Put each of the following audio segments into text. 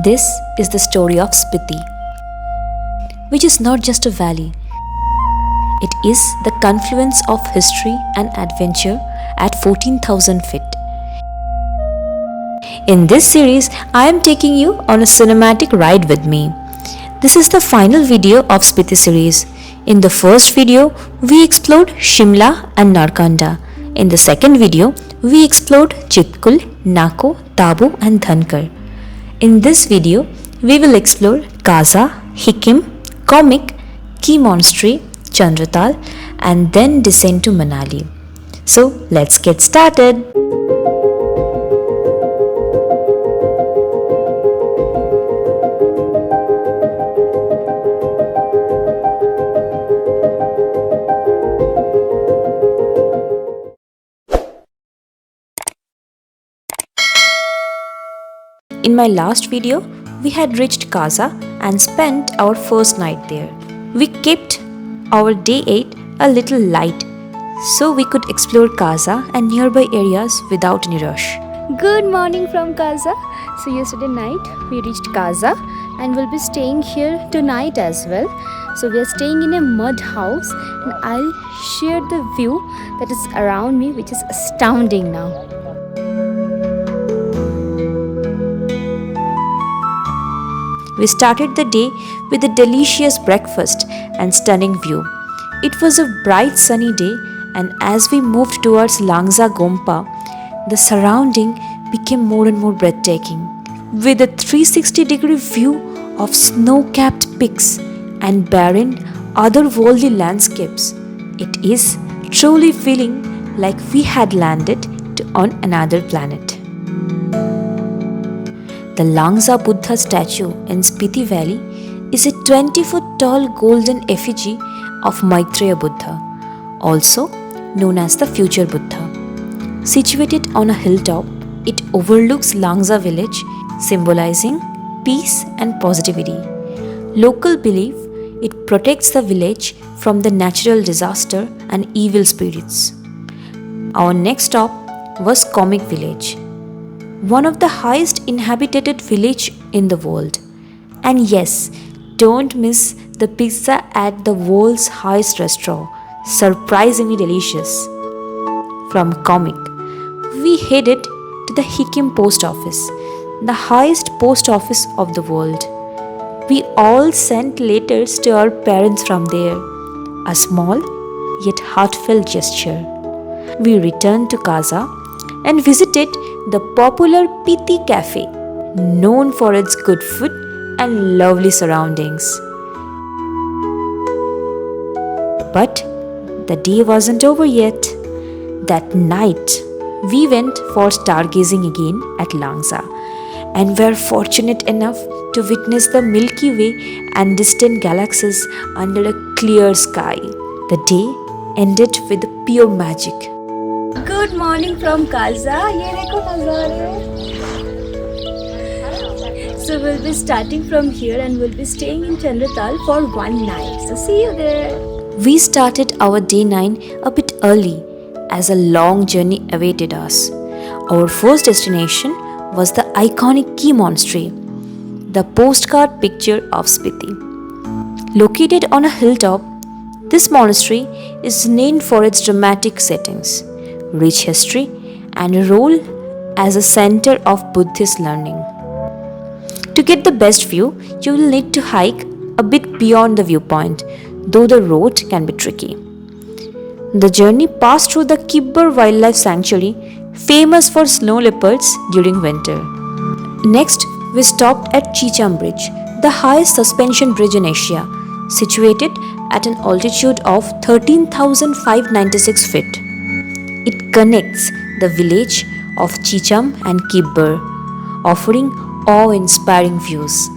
This is the story of Spiti, which is not just a valley. It is the confluence of history and adventure at 14,000 feet. In this series, I am taking you on a cinematic ride with me. This is the final video of Spiti series. In the first video, we explored Shimla and Narkanda. In the second video, we explored Chitkul, Nako, Tabu and Dhankar. In this video, we will explore Kaza, Hikkim, Komic, Key Monastery, Chandratal and then descend to Manali. So let's get started. In my last video, we had reached Kaza and spent our first night there. We kept our day 8 a little light so we could explore Kaza and nearby areas without any rush. Good morning from Kaza. So yesterday night we reached Kaza and we'll be staying here tonight as well. So we are staying in a mud house and I'll share the view that is around me, which is astounding now. We started the day with a delicious breakfast and stunning view. It was a bright sunny day, and as we moved towards Langza Gompa, the surrounding became more and more breathtaking. With a 360-degree view of snow-capped peaks and barren, otherworldly landscapes, it is truly feeling like we had landed on another planet. The Langza Buddha statue in Spiti Valley is a 20-foot tall golden effigy of Maitreya Buddha, also known as the future Buddha. Situated on a hilltop, it overlooks Langza village, symbolizing peace and positivity. Local believe it protects the village from the natural disaster and evil spirits. Our next stop was Komic village, one of the highest inhabited village in the world. And yes, don't miss the pizza at the world's highest restaurant, surprisingly delicious. From Komic, we headed to the Hikkim post office, the highest post office of the world. We all sent letters to our parents from there, a small yet heartfelt gesture. We returned to Kaza and visited the popular Piti Cafe, known for its good food and lovely surroundings. But the day wasn't over yet. That night, we went for stargazing again at Langza and were fortunate enough to witness the Milky Way and distant galaxies under a clear sky. The day ended with pure magic. Good morning from Kaza. ये देखो नज़ारे. So we'll be starting from here and we'll be staying in Chandratal for one night. So see you there. We started our day 9 a bit early as a long journey awaited us. Our first destination was the iconic Key Monastery, the postcard picture of Spiti. Located on a hilltop, this monastery is named for its dramatic settings, rich history, and a role as a center of Buddhist learning. To get the best view, you will need to hike a bit beyond the viewpoint, though the road can be tricky. The journey passed through the Kibber Wildlife Sanctuary, famous for snow leopards during winter. Next, we stopped at Chicham Bridge, the highest suspension bridge in Asia, situated at an altitude of 13,596 feet. It connects the village of Chicham and Kibber, offering awe-inspiring views.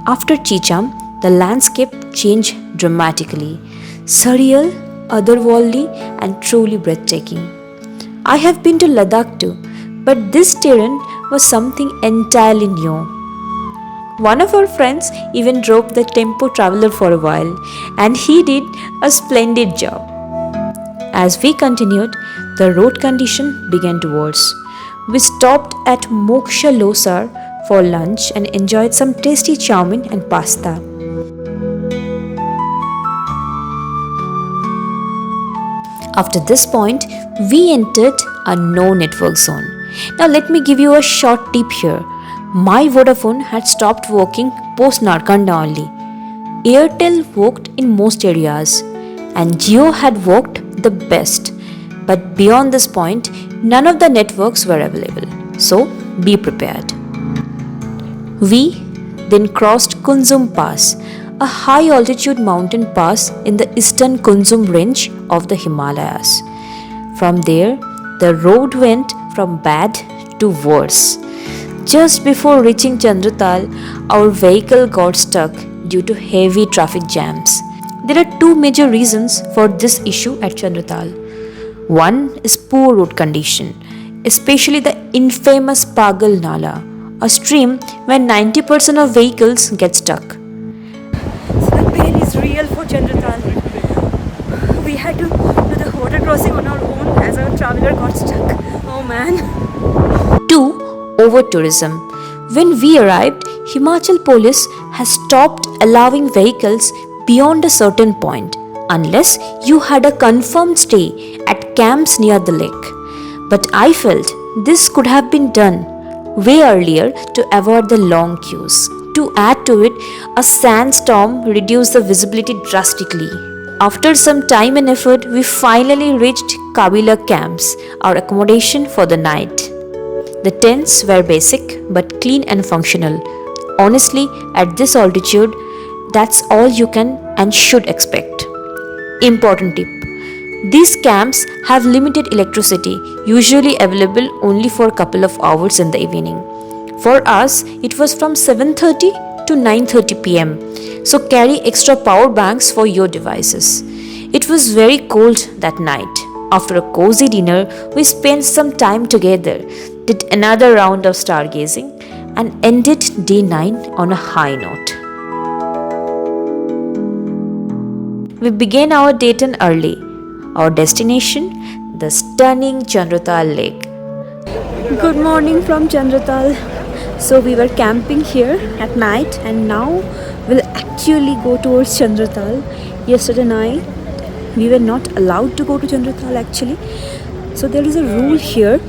After Chicham, the landscape changed dramatically, surreal, otherworldly, and truly breathtaking. I have been to Ladakh too, but this terrain was something entirely new. One of our friends even drove the tempo traveler for a while, and he did a splendid job. As we continued, the road condition began to worsen. We stopped at Moksha Losar for lunch and enjoyed some tasty chow mein and pasta. After this point, we entered a no network zone. Now let me give you a short tip here. My Vodafone had stopped working post Narkanda only. Airtel worked in most areas and Jio had worked the best. But beyond this point, none of the networks were available. So be prepared. We then crossed Kunzum Pass, a high altitude mountain pass in the eastern Kunzum range of the Himalayas. From there, the road went from bad to worse. Just before reaching Chandratal, our vehicle got stuck due to heavy traffic jams. There are two major reasons for this issue at Chandratal. One is poor road condition, especially the infamous Pagal Nala, a stream where 90% of vehicles get stuck. So the pain is real for Chandratal. We had to do the water crossing on our own as our traveler got stuck. Oh man. 2. Over tourism. When we arrived, Himachal police has stopped allowing vehicles beyond a certain point unless you had a confirmed stay at camps near the lake. But I felt this could have been done way earlier to avoid the long queues. To add to it, a sandstorm reduced the visibility drastically. After some time and effort, we finally reached Kabila camps, our accommodation for the night. The tents were basic but clean and functional. Honestly, at this altitude, that's all you can and should expect. Important tip. These camps have limited electricity, usually available only for a couple of hours in the evening. For us, it was from 7:30 to 9:30 pm, so carry extra power banks for your devices. It was very cold that night. After a cozy dinner, we spent some time together, did another round of stargazing, and ended day 9 on a high note. We began our day 10 early. Our destination, the stunning Chandratal Lake. Good morning from Chandratal. So we were camping here at night and now we'll actually go towards Chandratal. Yesterday night we were not allowed to go to Chandratal actually. So there is a rule here.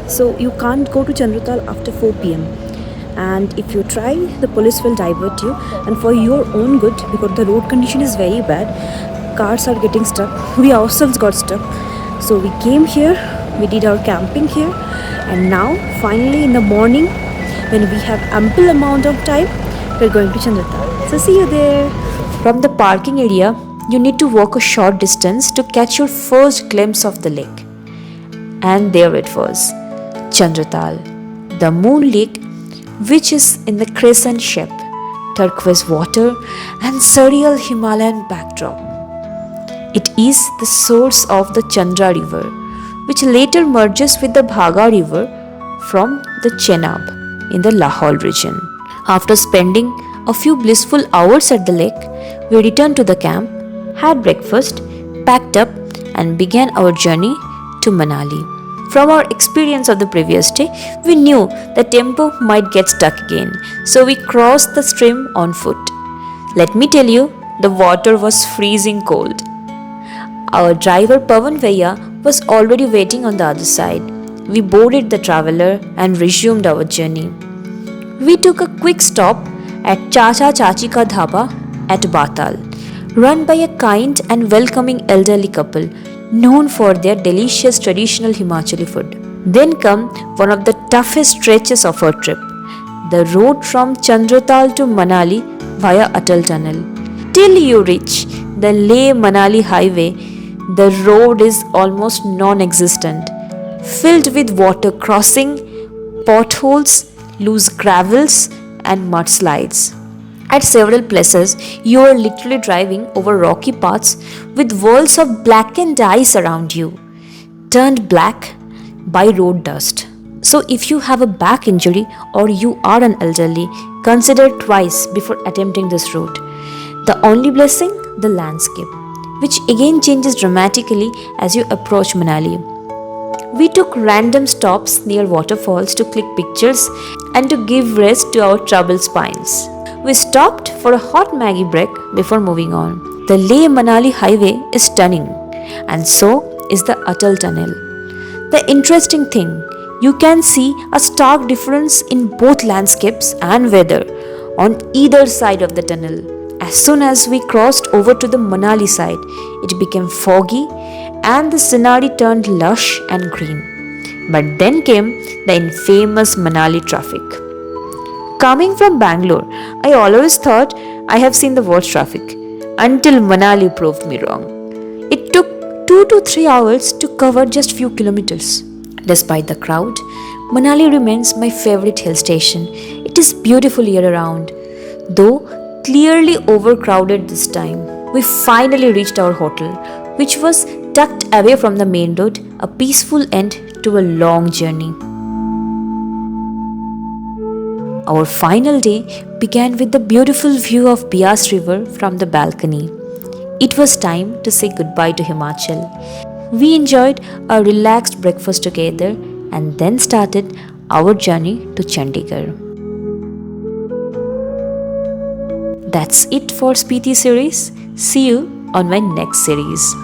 So you can't go to Chandratal after 4 pm. And if you try, the police will divert you. And for your own good, because the road condition is very bad, cars are getting stuck. We ourselves got stuck. So we came here, we did our camping here, and now finally in the morning, when we have ample amount of time, we're going to Chandratal. So see you there. From the parking area, you need to walk a short distance to catch your first glimpse of the lake. And there it was, Chandratal, the moon lake, which is in the crescent shape, turquoise water and surreal Himalayan backdrop. It is the source of the Chandra river, which later merges with the Bhaga river from the Chenab in the Lahaul region. After spending a few blissful hours at the lake, we returned to the camp, had breakfast, packed up, and began our journey to Manali. From our experience of the previous day, we knew the tempo might get stuck again, so we crossed the stream on foot. Let me tell you, the water was freezing cold. Our driver Pavan Bhaiya was already waiting on the other side. We boarded the traveler and resumed our journey. We took a quick stop at Chacha Chachi Ka Dhaba at Batal, run by a kind and welcoming elderly couple known for their delicious traditional Himachali food. Then come one of the toughest stretches of our trip, the road from Chandratal to Manali via Atal Tunnel. Till you reach the Leh-Manali highway, the road is almost non-existent, filled with water crossing, potholes, loose gravels and mudslides. At several places, you are literally driving over rocky paths with walls of blackened ice around you, turned black by road dust. So if you have a back injury or you are an elderly, consider twice before attempting this route. The only blessing, the landscape, which again changes dramatically as you approach Manali. We took random stops near waterfalls to click pictures and to give rest to our troubled spines. We stopped for a hot Maggie break before moving on. The Leh Manali highway is stunning, and so is the Atal Tunnel. The interesting thing, you can see a stark difference in both landscapes and weather on either side of the tunnel. As soon as we crossed over to the Manali side, it became foggy and the scenery turned lush and green. But then came the infamous Manali traffic. Coming from Bangalore, I always thought I have seen the worst traffic until Manali proved me wrong. It took 2 to 3 hours to cover just few kilometers. Despite the crowd, Manali remains my favorite hill station. It is beautiful year round, though clearly overcrowded this time. We finally reached our hotel, which was tucked away from the main road, a peaceful end to a long journey. Our final day began with the beautiful view of Bias River from the balcony. It was time to say goodbye to Himachal. We enjoyed a relaxed breakfast together and then started our journey to Chandigarh. That's it for Spiti series. See you on my next series.